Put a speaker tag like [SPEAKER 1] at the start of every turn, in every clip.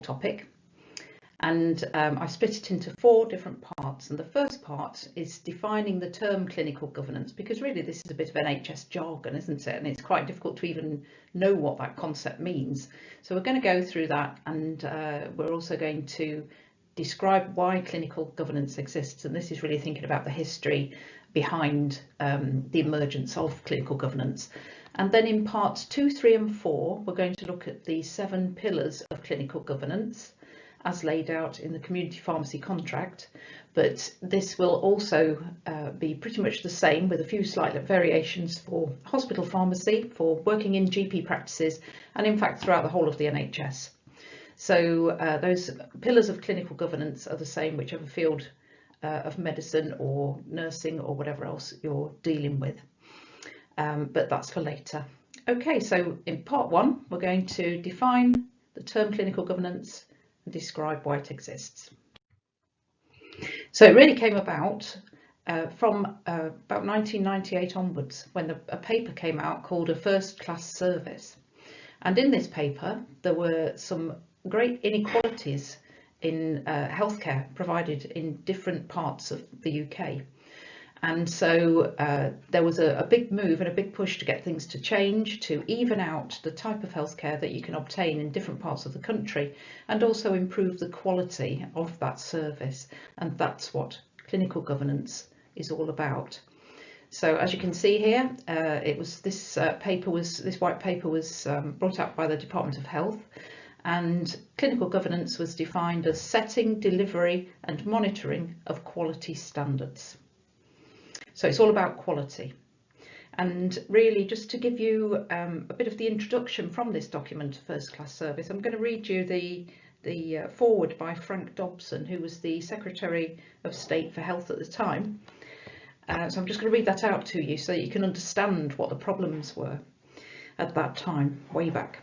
[SPEAKER 1] topic, and I split it into 4 different parts. And the first part is defining the term clinical governance, because really this is a bit of NHS jargon, isn't it? And it's quite difficult to even know what that concept means. So we're going to go through that, and we're also going to describe why clinical governance exists. And this is really thinking about the history behind the emergence of clinical governance. And then in parts 2, 3 and 4, we're going to look at the 7 pillars of clinical governance as laid out in the community pharmacy contract, but this will also be pretty much the same with a few slight variations for hospital pharmacy, for working in GP practices, and in fact throughout the whole of the NHS. So those pillars of clinical governance are the same whichever field of medicine or nursing or whatever else you're dealing with, but that's for later. Okay, so in part 1 we're going to define the term clinical governance and describe why it exists. So it really came about from about 1998 onwards, when a paper came out called A First Class Service. And in this paper there were some great inequalities in healthcare provided in different parts of the UK. And so there was a big move and a big push to get things to change, to even out the type of healthcare that you can obtain in different parts of the country, and also improve the quality of that service. And that's what clinical governance is all about. So as you can see here, this white paper was brought up by the Department of Health, and clinical governance was defined as setting, delivery and monitoring of quality standards. So it's all about quality. And really, just to give you a bit of the introduction from this document, First Class Service, I'm going to read you the foreword by Frank Dobson, who was the Secretary of State for Health at the time. So I'm just going to read that out to you so that you can understand what the problems were at that time, way back.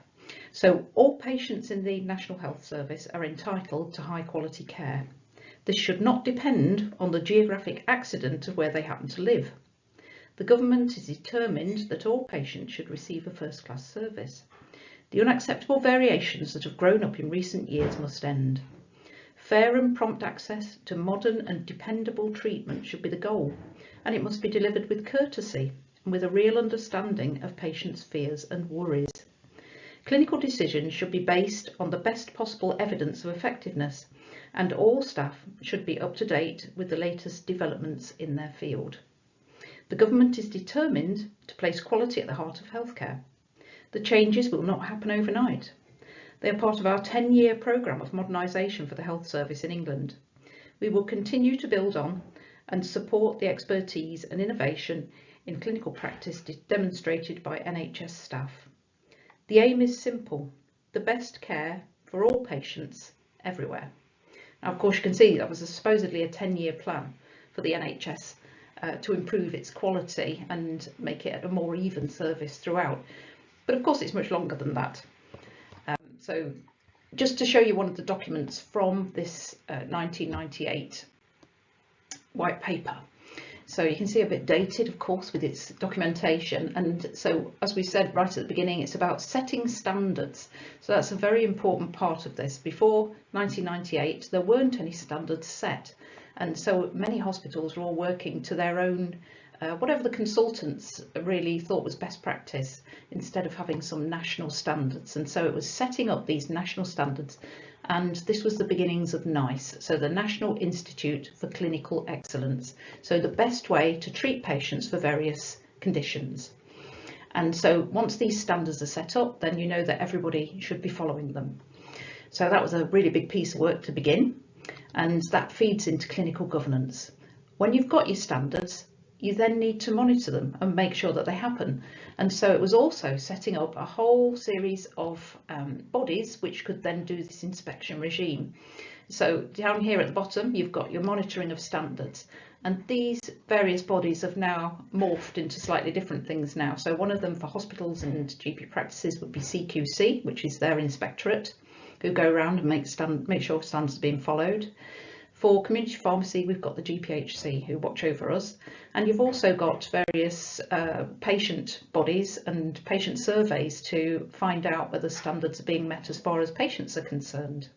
[SPEAKER 1] So all patients in the National Health Service are entitled to high quality care. This should not depend on the geographic accident of where they happen to live. The government is determined that all patients should receive a first-class service. The unacceptable variations that have grown up in recent years must end. Fair and prompt access to modern and dependable treatment should be the goal, and it must be delivered with courtesy and with a real understanding of patients' fears and worries. Clinical decisions should be based on the best possible evidence of effectiveness, and all staff should be up to date with the latest developments in their field. The government is determined to place quality at the heart of healthcare. The changes will not happen overnight. They are part of our 10-year programme of modernisation for the health service in England. We will continue to build on and support the expertise and innovation in clinical practice demonstrated by NHS staff. The aim is simple: the best care for all patients everywhere. Now, of course, you can see that was supposedly a 10-year plan for the NHS to improve its quality and make it a more even service throughout. But of course, it's much longer than that. So just to show you one of the documents from this 1998 white paper. So you can see a bit dated, of course, with its documentation. And so, as we said right at the beginning, it's about setting standards. So that's a very important part of this. Before 1998, there weren't any standards set. And so many hospitals were all working to their own, whatever the consultants really thought was best practice, instead of having some national standards. And so it was setting up these national standards. And this was the beginnings of NICE, so the National Institute for Clinical Excellence. So the best way to treat patients for various conditions. And so once these standards are set up, then you know that everybody should be following them. So that was a really big piece of work to begin, and that feeds into clinical governance. When you've got your standards, you then need to monitor them and make sure that they happen. And so it was also setting up a whole series of bodies which could then do this inspection regime. So down here at the bottom, you've got your monitoring of standards. And these various bodies have now morphed into slightly different things now. So one of them for hospitals and GP practices would be CQC, which is their inspectorate, who go around and make sure standards are being followed. For community pharmacy, we've got the GPHC, who watch over us, and you've also got various patient bodies and patient surveys to find out whether standards are being met as far as patients are concerned.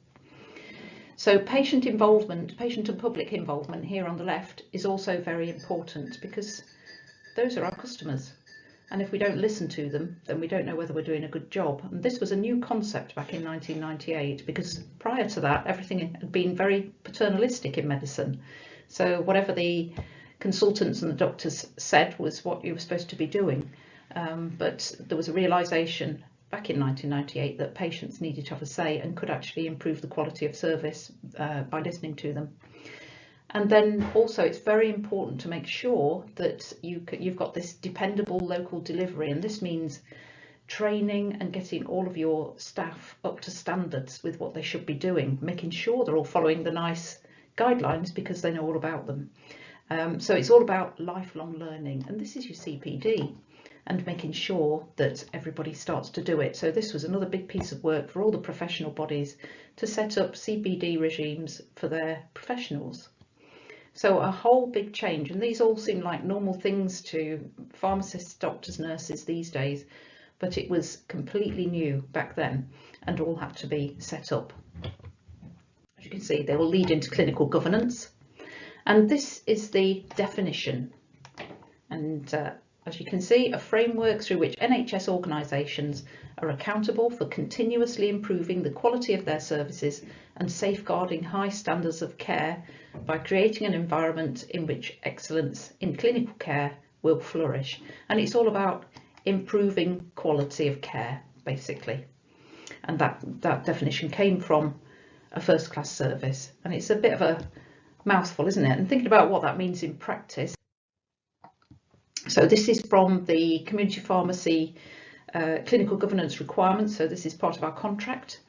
[SPEAKER 1] So patient involvement, patient and public involvement here on the left is also very important, because those are our customers. And if we don't listen to them, then we don't know whether we're doing a good job. And this was a new concept back in 1998, because prior to that, everything had been very paternalistic in medicine. So whatever the consultants and the doctors said was what you were supposed to be doing. But there was a realisation back in 1998 that patients needed to have a say and could actually improve the quality of service by listening to them. And then also it's very important to make sure that you've got this dependable local delivery, and this means training and getting all of your staff up to standards with what they should be doing, making sure they're all following the NICE guidelines because they know all about them. So it's all about lifelong learning, and this is your CPD, and making sure that everybody starts to do it. So this was another big piece of work for all the professional bodies to set up CPD regimes for their professionals. So a whole big change, and these all seem like normal things to pharmacists, doctors, nurses these days, but it was completely new back then and all had to be set up. As you can see, they will lead into clinical governance, and this is the definition. And as you can see, a framework through which NHS organisations are accountable for continuously improving the quality of their services and safeguarding high standards of care by creating an environment in which excellence in clinical care will flourish. And it's all about improving quality of care, basically. And that definition came from a first-class service. And it's a bit of a mouthful, isn't it? And thinking about what that means in practice. So this is from the Community Pharmacy Clinical Governance Requirements. So this is part of our contract.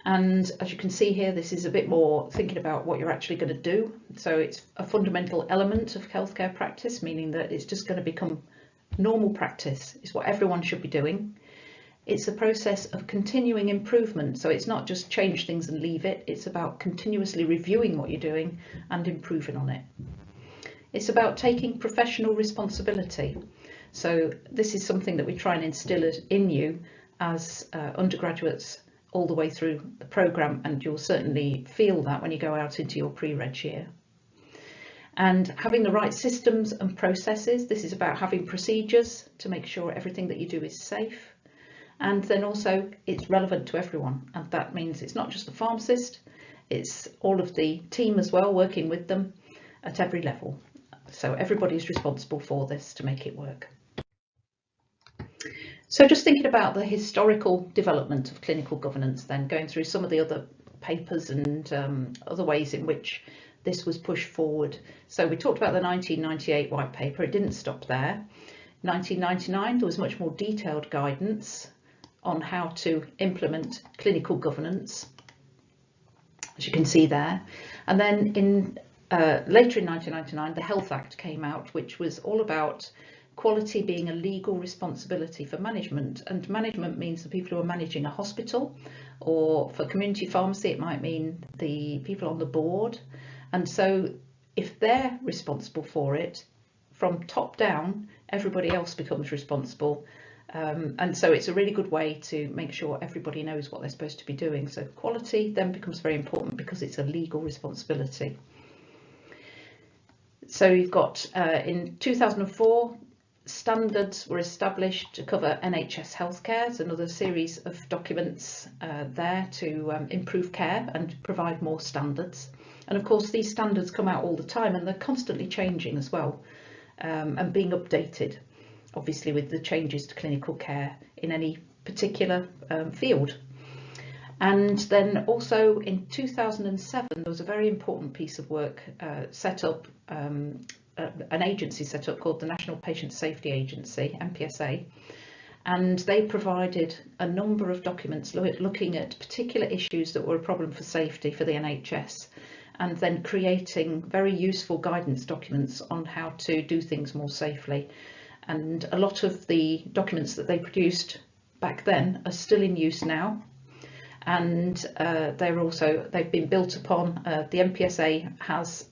[SPEAKER 1] And as you can see here, this is a bit more thinking about what you're actually going to do. So it's a fundamental element of healthcare practice, meaning that it's just going to become normal practice. It's what everyone should be doing. It's a process of continuing improvement. So it's not just change things and leave it. It's about continuously reviewing what you're doing and improving on it. It's about taking professional responsibility. So this is something that we try and instill in you as undergraduates all the way through the programme, and you'll certainly feel that when you go out into your pre-reg year. And having the right systems and processes. This is about having procedures to make sure everything that you do is safe. And then also it's relevant to everyone, and that means it's not just the pharmacist, it's all of the team as well, working with them at every level. So everybody is responsible for this to make it work. So just thinking about the historical development of clinical governance, then going through some of the other papers and other ways in which this was pushed forward. So we talked about the 1998 white paper. It didn't stop there. 1999 there was much more detailed guidance on how to implement clinical governance, as you can see there. And then in later in 1999, the Health Act came out, which was all about quality being a legal responsibility for management. And management means the people who are managing a hospital, or for community pharmacy, it might mean the people on the board. And so if they're responsible for it, from top down, everybody else becomes responsible. And so it's a really good way to make sure everybody knows what they're supposed to be doing. So quality then becomes very important because it's a legal responsibility. So you've got in 2004, standards were established to cover NHS healthcare. There's another series of documents there to improve care and provide more standards. And of course, these standards come out all the time and they're constantly changing as well, and being updated, obviously, with the changes to clinical care in any particular field. And then also in 2007, there was a very important piece of work set up, an agency set up called the National Patient Safety Agency, NPSA, and they provided a number of documents looking at particular issues that were a problem for safety for the NHS, and then creating very useful guidance documents on how to do things more safely. And a lot of the documents that they produced back then are still in use now. And they've been built upon. The NPSA has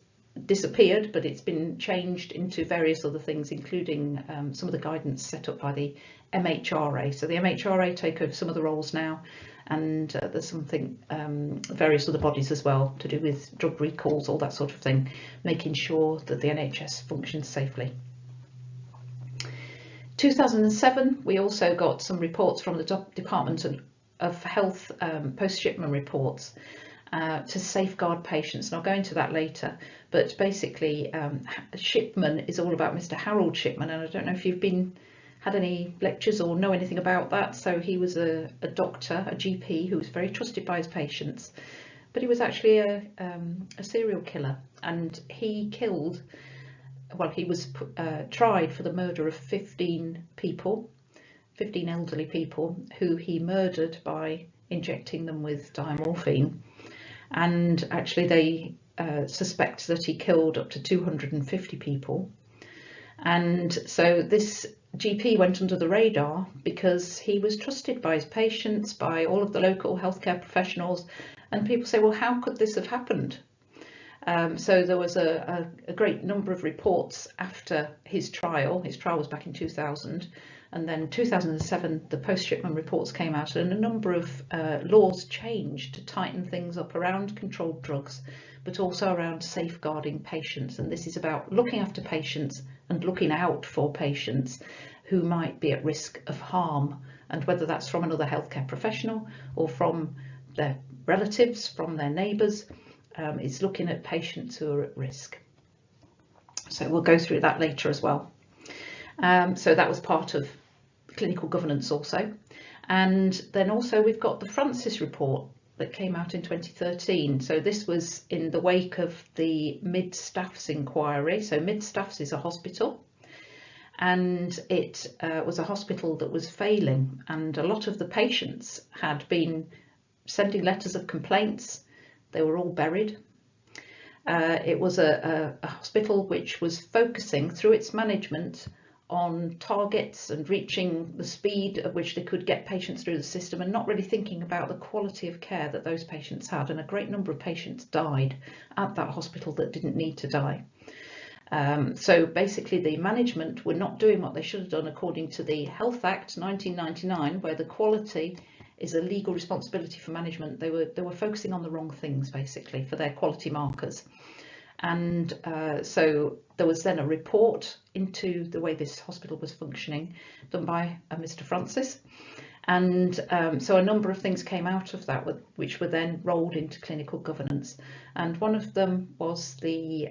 [SPEAKER 1] disappeared, but it's been changed into various other things, including some of the guidance set up by the MHRA. So the MHRA take over some of the roles now, and there's something, various other bodies as well to do with drug recalls, all that sort of thing, making sure that the NHS functions safely. 2007, we also got some reports from the Department of Health, post-shipment reports to safeguard patients, and I'll go into that later. But basically, Shipman is all about Mr. Harold Shipman, and I don't know if you've had any lectures or know anything about that. So he was a doctor, a GP, who was very trusted by his patients, but he was actually a serial killer, and he killed, well, he was tried for the murder of 15 people, 15 elderly people, who he murdered by injecting them with diamorphine. And actually they suspect that he killed up to 250 people. And so this GP went under the radar because he was trusted by his patients, by all of the local healthcare professionals, and people say, well, how could this have happened? So there was a great number of reports after his trial. His trial was back in 2000, and then 2007 the post-shipment reports came out, and a number of laws changed to tighten things up around controlled drugs, but also around safeguarding patients. And this is about looking after patients and looking out for patients who might be at risk of harm, and whether that's from another healthcare professional or from their relatives, from their neighbours. It's looking at patients who are at risk. So we'll go through that later as well. So that was part of clinical governance also. And then also we've got the Francis report that came out in 2013. So this was in the wake of the Mid Staffs inquiry. So Mid Staffs is a hospital, and it was a hospital that was failing, and a lot of the patients had been sending letters of complaints. They were all buried. It was a hospital which was focusing through its management on targets and reaching the speed at which they could get patients through the system, and not really thinking about the quality of care that those patients had. And a great number of patients died at that hospital that didn't need to die. So basically the management were not doing what they should have done according to the Health Act 1999, where the quality is a legal responsibility for management. They were focusing on the wrong things basically for their quality markers. And so there was then a report into the way this hospital was functioning done by Mr. Francis. And so a number of things came out of that, which were then rolled into clinical governance. And one of them was the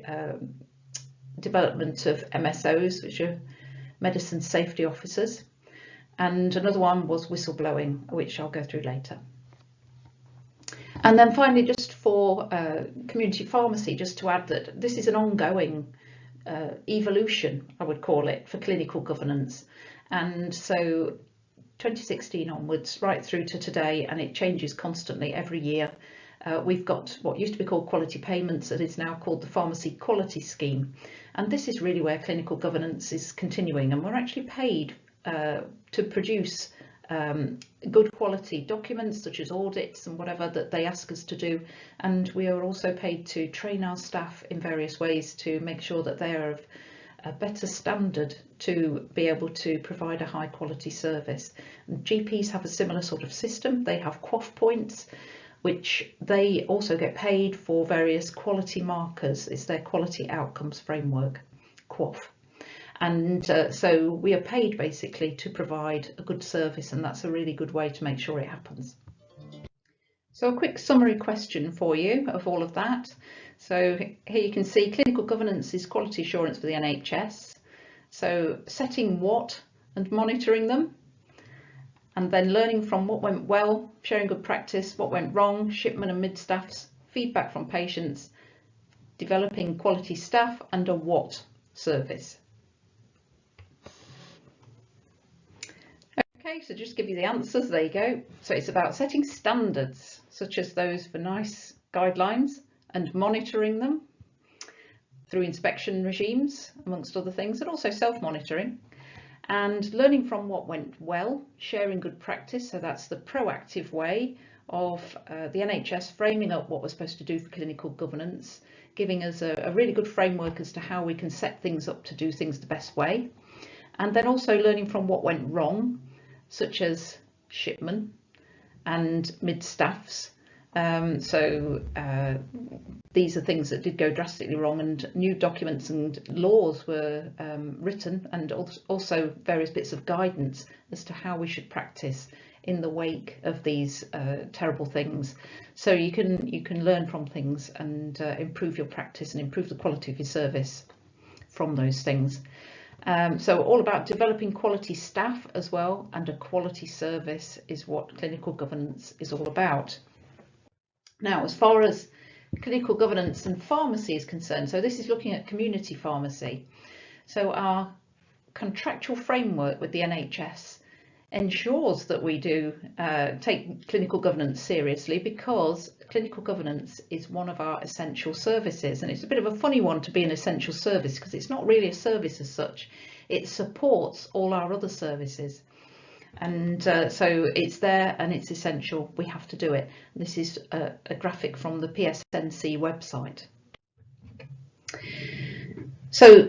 [SPEAKER 1] development of MSOs, which are medicine safety officers. And another one was whistleblowing, which I'll go through later. And then finally, just for community pharmacy, just to add that this is an ongoing evolution, I would call it, for clinical governance. And so 2016 onwards, right through to today, and it changes constantly every year. We've got what used to be called quality payments, that is now called the Pharmacy Quality Scheme. And this is really where clinical governance is continuing, and we're actually paid to produce good quality documents such as audits and whatever that they ask us to do, and we are also paid to train our staff in various ways to make sure that they are of a better standard to be able to provide a high quality service. And GPs have a similar sort of system. They have QOF points, which they also get paid for various quality markers. It's their quality outcomes framework, QOF. And so we are paid basically to provide a good service, and that's a really good way to make sure it happens. So a quick summary question for you of all of that. So here you can see clinical governance is quality assurance for the NHS. So setting what and monitoring them, and then learning from what went well, sharing good practice, what went wrong, Shipman and mid-staffs, feedback from patients, developing quality staff, and a what service. Okay, so just give you the answers, there you go. So it's about setting standards, such as those for NICE guidelines, and monitoring them through inspection regimes, amongst other things, and also self-monitoring. And learning from what went well, sharing good practice, so that's the proactive way of the NHS framing up what we're supposed to do for clinical governance, giving us a really good framework as to how we can set things up to do things the best way. And then also learning from what went wrong, such as Shipman, and mid-staffs. These are things that did go drastically wrong, and new documents and laws were written, and also various bits of guidance as to how we should practice in the wake of these terrible things. So you can learn from things and improve your practice and improve the quality of your service from those things. So all about developing quality staff as well, and a quality service is what clinical governance is all about. Now, as far as clinical governance and pharmacy is concerned, so this is looking at community pharmacy. So our contractual framework with the NHS ensures that we do take clinical governance seriously, because clinical governance is one of our essential services, and it's a bit of a funny one to be an essential service because it's not really a service as such. It supports all our other services, and so it's there and it's essential. We have to do it. This is a graphic from the PSNC website. So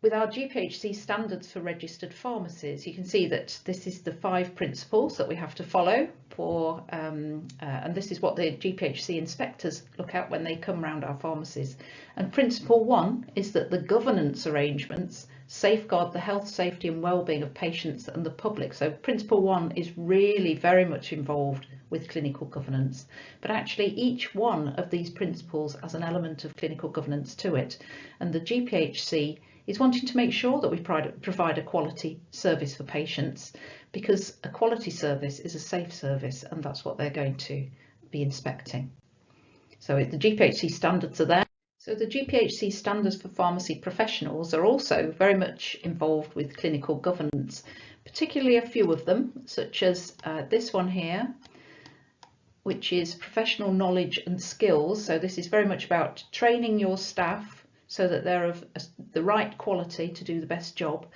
[SPEAKER 1] with our GPHC standards for registered pharmacies, you can see that this is the 5 principles that we have to follow for, and this is what the GPHC inspectors look at when they come around our pharmacies. And principle 1 is that the governance arrangements safeguard the health, safety and well-being of patients and the public. So principle 1 is really very much involved with clinical governance, but actually each one of these principles has an element of clinical governance to it, and the GPHC is wanting to make sure that we provide a quality service for patients, because a quality service is a safe service, and that's what they're going to be inspecting. So the GPHC standards are there. So the GPHC standards for pharmacy professionals are also very much involved with clinical governance, particularly a few of them, such as this one here, which is professional knowledge and skills. So this is very much about training your staff so that they're of the right quality to do the best job.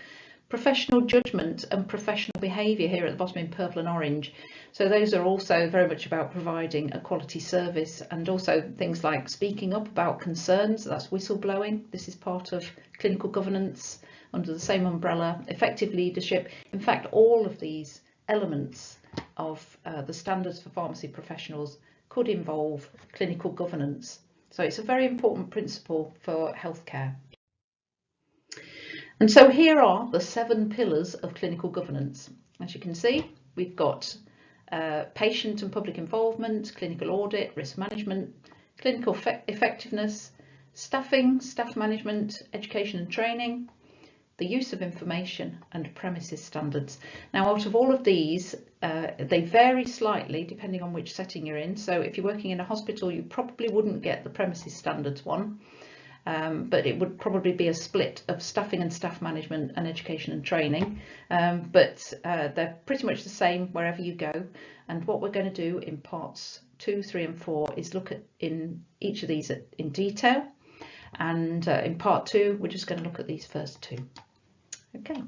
[SPEAKER 1] Professional judgment and professional behaviour here at the bottom in purple and orange. So those are also very much about providing a quality service, and also things like speaking up about concerns, that's whistleblowing. This is part of clinical governance under the same umbrella. Effective leadership. In fact, all of these elements of the standards for pharmacy professionals could involve clinical governance. So it's a very important principle for healthcare. And so here are the 7 pillars of clinical governance. As you can see, we've got patient and public involvement, clinical audit, risk management, clinical effectiveness, staffing, staff management, education and training, the use of information, and premises standards. Now, out of all of these, they vary slightly depending on which setting you're in. So if you're working in a hospital, you probably wouldn't get the premises standards one, but it would probably be a split of staffing and staff management and education and training. But they're pretty much the same wherever you go. And what we're going to do in parts 2, 3 and 4 is look at in each of these in detail. And in part 2, we're just going to look at these first 2. Okay.